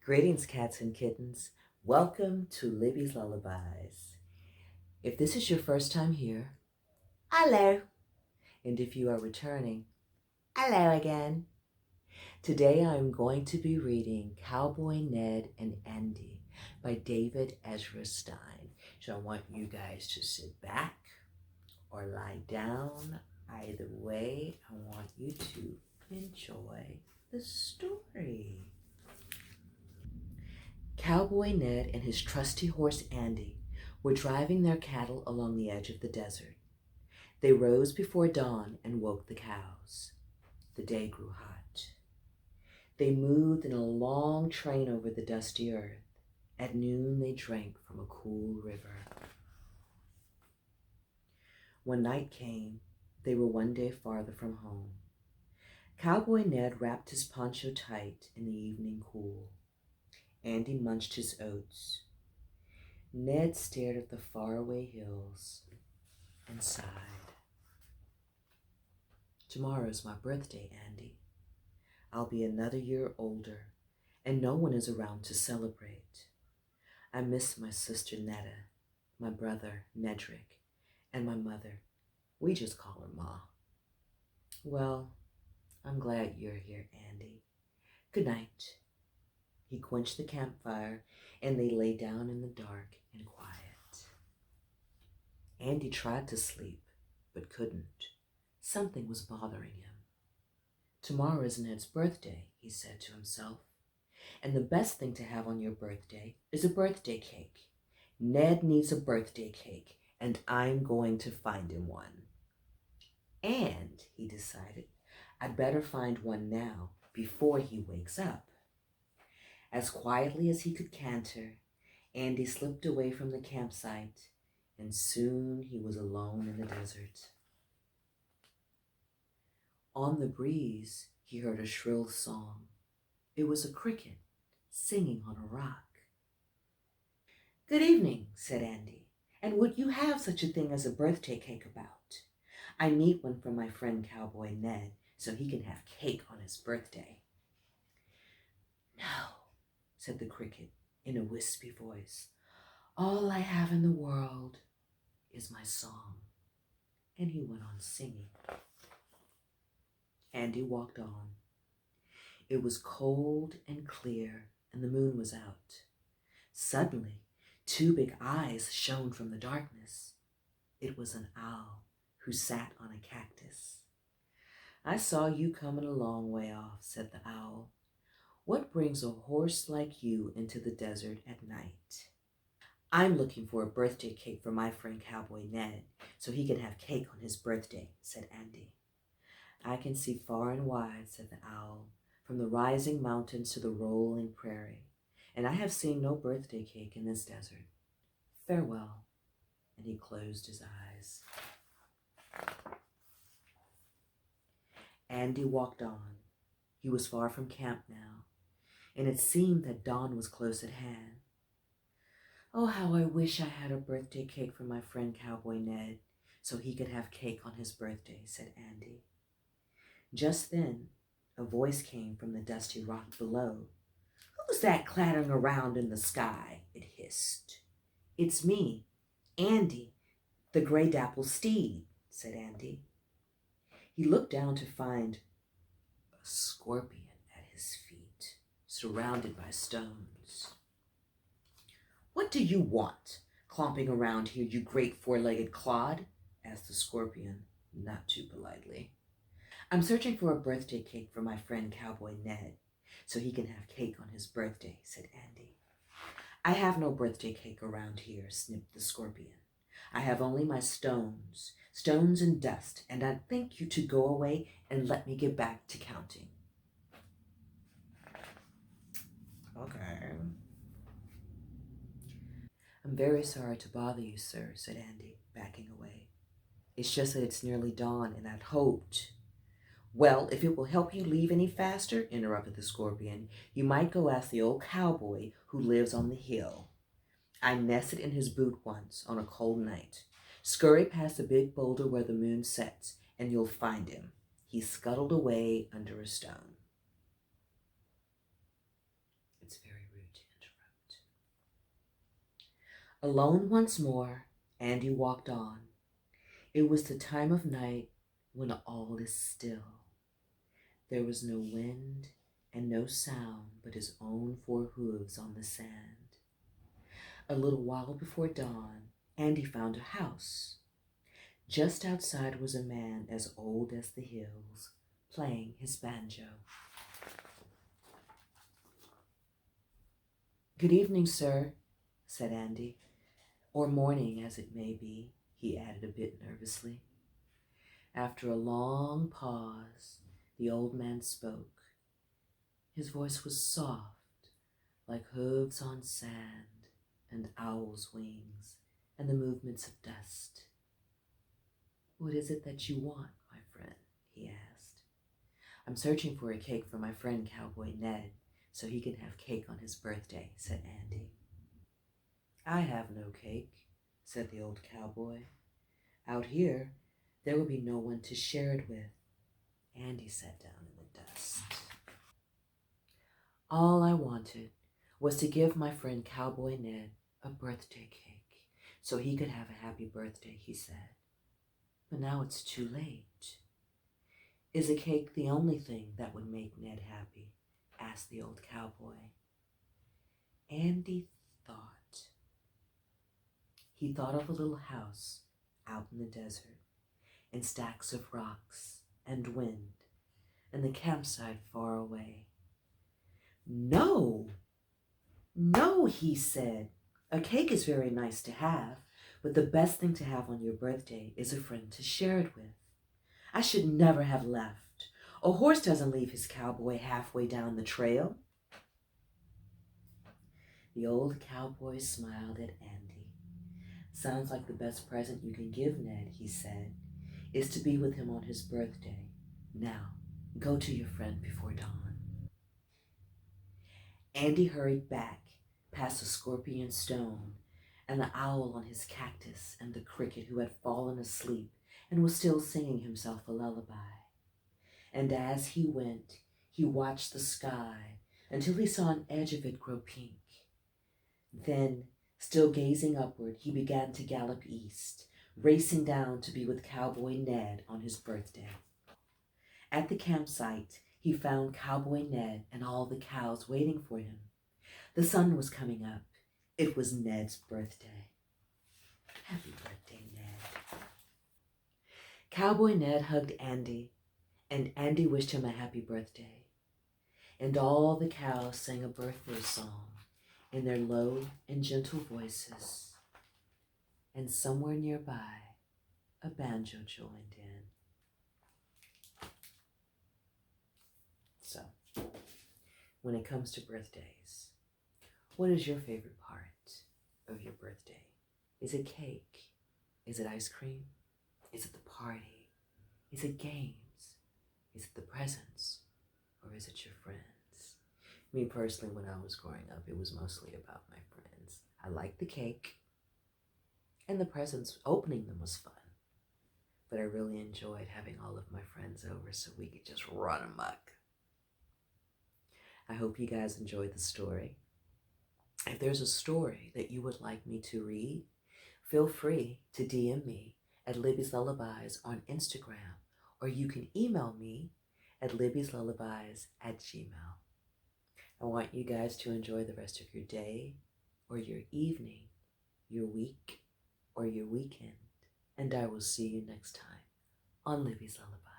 Greetings, cats and kittens. Welcome to Libby's Lullabies. If this is your first time here, hello. And if you are returning, hello again. Today I'm going to be reading Cowboy, Ned, and Andy by David Ezra Stein. So I want you guys to sit back or lie down. Either way, I want you to enjoy the story. Cowboy Ned and his trusty horse Andy were driving their cattle along the edge of the desert. They rose before dawn and woke the cows. The day grew hot. They moved in a long train over the dusty earth. At noon they drank from a cool river. When night came, they were one day farther from home. Cowboy Ned wrapped his poncho tight in the evening cool. Andy munched his oats. Ned stared at the faraway hills and sighed. Tomorrow's my birthday, Andy. I'll be another year older, and no one is around to celebrate. I miss my sister Netta, my brother Nedrick, and my mother. We just call her Ma. Well, I'm glad you're here, Andy. Good night. He quenched the campfire, and they lay down in the dark and quiet. Andy tried to sleep, but couldn't. Something was bothering him. Tomorrow is Ned's birthday, he said to himself, and the best thing to have on your birthday is a birthday cake. Ned needs a birthday cake, and I'm going to find him one. And, he decided, I'd better find one now before he wakes up. As quietly as he could canter, Andy slipped away from the campsite, and soon he was alone in the desert. On the breeze, he heard a shrill song. It was a cricket singing on a rock. Good evening, said Andy, and would you have such a thing as a birthday cake about? I need one for my friend Cowboy Ned, so he can have cake on his birthday. No, said the cricket in a wispy voice. All I have in the world is my song. And he went on singing. Andy walked on. It was cold and clear, and the moon was out. Suddenly, two big eyes shone from the darkness. It was an owl who sat on a cactus. I saw you coming a long way off, said the owl. What brings a horse like you into the desert at night? I'm looking for a birthday cake for my friend Cowboy Ned, so he can have cake on his birthday, said Andy. I can see far and wide, said the owl, from the rising mountains to the rolling prairie, and I have seen no birthday cake in this desert. Farewell, and he closed his eyes. Andy walked on. He was far from camp now, and it seemed that dawn was close at hand. Oh, how I wish I had a birthday cake for my friend Cowboy Ned, so he could have cake on his birthday, said Andy. Just then, a voice came from the dusty rock below. Who's that clattering around in the sky? It hissed. It's me, Andy, the gray dapple steed, said Andy. He looked down to find a scorpion at his feet, surrounded by stones. What do you want, clomping around here, you great four-legged clod? Asked the scorpion, not too politely. I'm searching for a birthday cake for my friend Cowboy Ned, so he can have cake on his birthday, said Andy. I have no birthday cake around here, snipped the scorpion. I have only my stones and dust, and I'd thank you to go away and let me get back to counting. Okay. I'm very sorry to bother you, sir, said Andy, backing away. It's just that it's nearly dawn, and I'd hoped. Well, if it will help you leave any faster, interrupted the scorpion, you might go ask the old cowboy who lives on the hill. I nested in his boot once on a cold night. Scurry past the big boulder where the moon sets, and you'll find him. He scuttled away under a stone. It's very rude to interrupt. Alone once more, Andy walked on. It was the time of night when all is still. There was no wind and no sound but his own 4 hooves on the sand. A little while before dawn, Andy found a house. Just outside was a man as old as the hills, playing his banjo. "Good evening, sir," said Andy. "Or morning, as it may be," he added a bit nervously. After a long pause, the old man spoke. His voice was soft, like hooves on sand and owl's wings and the movements of dust. "What is it that you want, my friend?" he asked. "I'm searching for a cake for my friend Cowboy Ned, so he can have cake on his birthday," said Andy. "I have no cake," said the old cowboy. "Out here, there will be no one to share it with." Andy sat down in the dust. "All I wanted was to give my friend Cowboy Ned a birthday cake so he could have a happy birthday," he said. "But now it's too late." "Is a cake the only thing that would make Ned happy?" asked the old cowboy. Andy thought. He thought of a little house out in the desert, and stacks of rocks and wind, and the campsite far away. "No, no," he said. "A cake is very nice to have, but the best thing to have on your birthday is a friend to share it with. I should never have left. A horse doesn't leave his cowboy halfway down the trail." The old cowboy smiled at Andy. "Sounds like the best present you can give Ned," he said, "is to be with him on his birthday. Now, go to your friend before dawn." Andy hurried back, past the scorpion stone, and the owl on his cactus, and the cricket who had fallen asleep and was still singing himself a lullaby. And as he went, he watched the sky until he saw an edge of it grow pink. Then, still gazing upward, he began to gallop east, racing down to be with Cowboy Ned on his birthday. At the campsite, he found Cowboy Ned and all the cows waiting for him. The sun was coming up. It was Ned's birthday. "Happy birthday, Ned." Cowboy Ned hugged Andy, and Andy wished him a happy birthday. And all the cows sang a birthday song in their low and gentle voices. And somewhere nearby, a banjo joined in. So, when it comes to birthdays, what is your favorite part of your birthday? Is it cake? Is it ice cream? Is it the party? Is it games? Is it the presents? Or is it your friends? Me personally, when I was growing up, it was mostly about my friends. I liked the cake, and the presents, opening them was fun. But I really enjoyed having all of my friends over so we could just run amok. I hope you guys enjoyed the story. If there's a story that you would like me to read, feel free to DM me at Libby's Lullabies on Instagram, or you can email me at libbyslullabies@gmail.com. I want you guys to enjoy the rest of your day, or your evening, your week, or your weekend, and I will see you next time on Libby's Lullabies.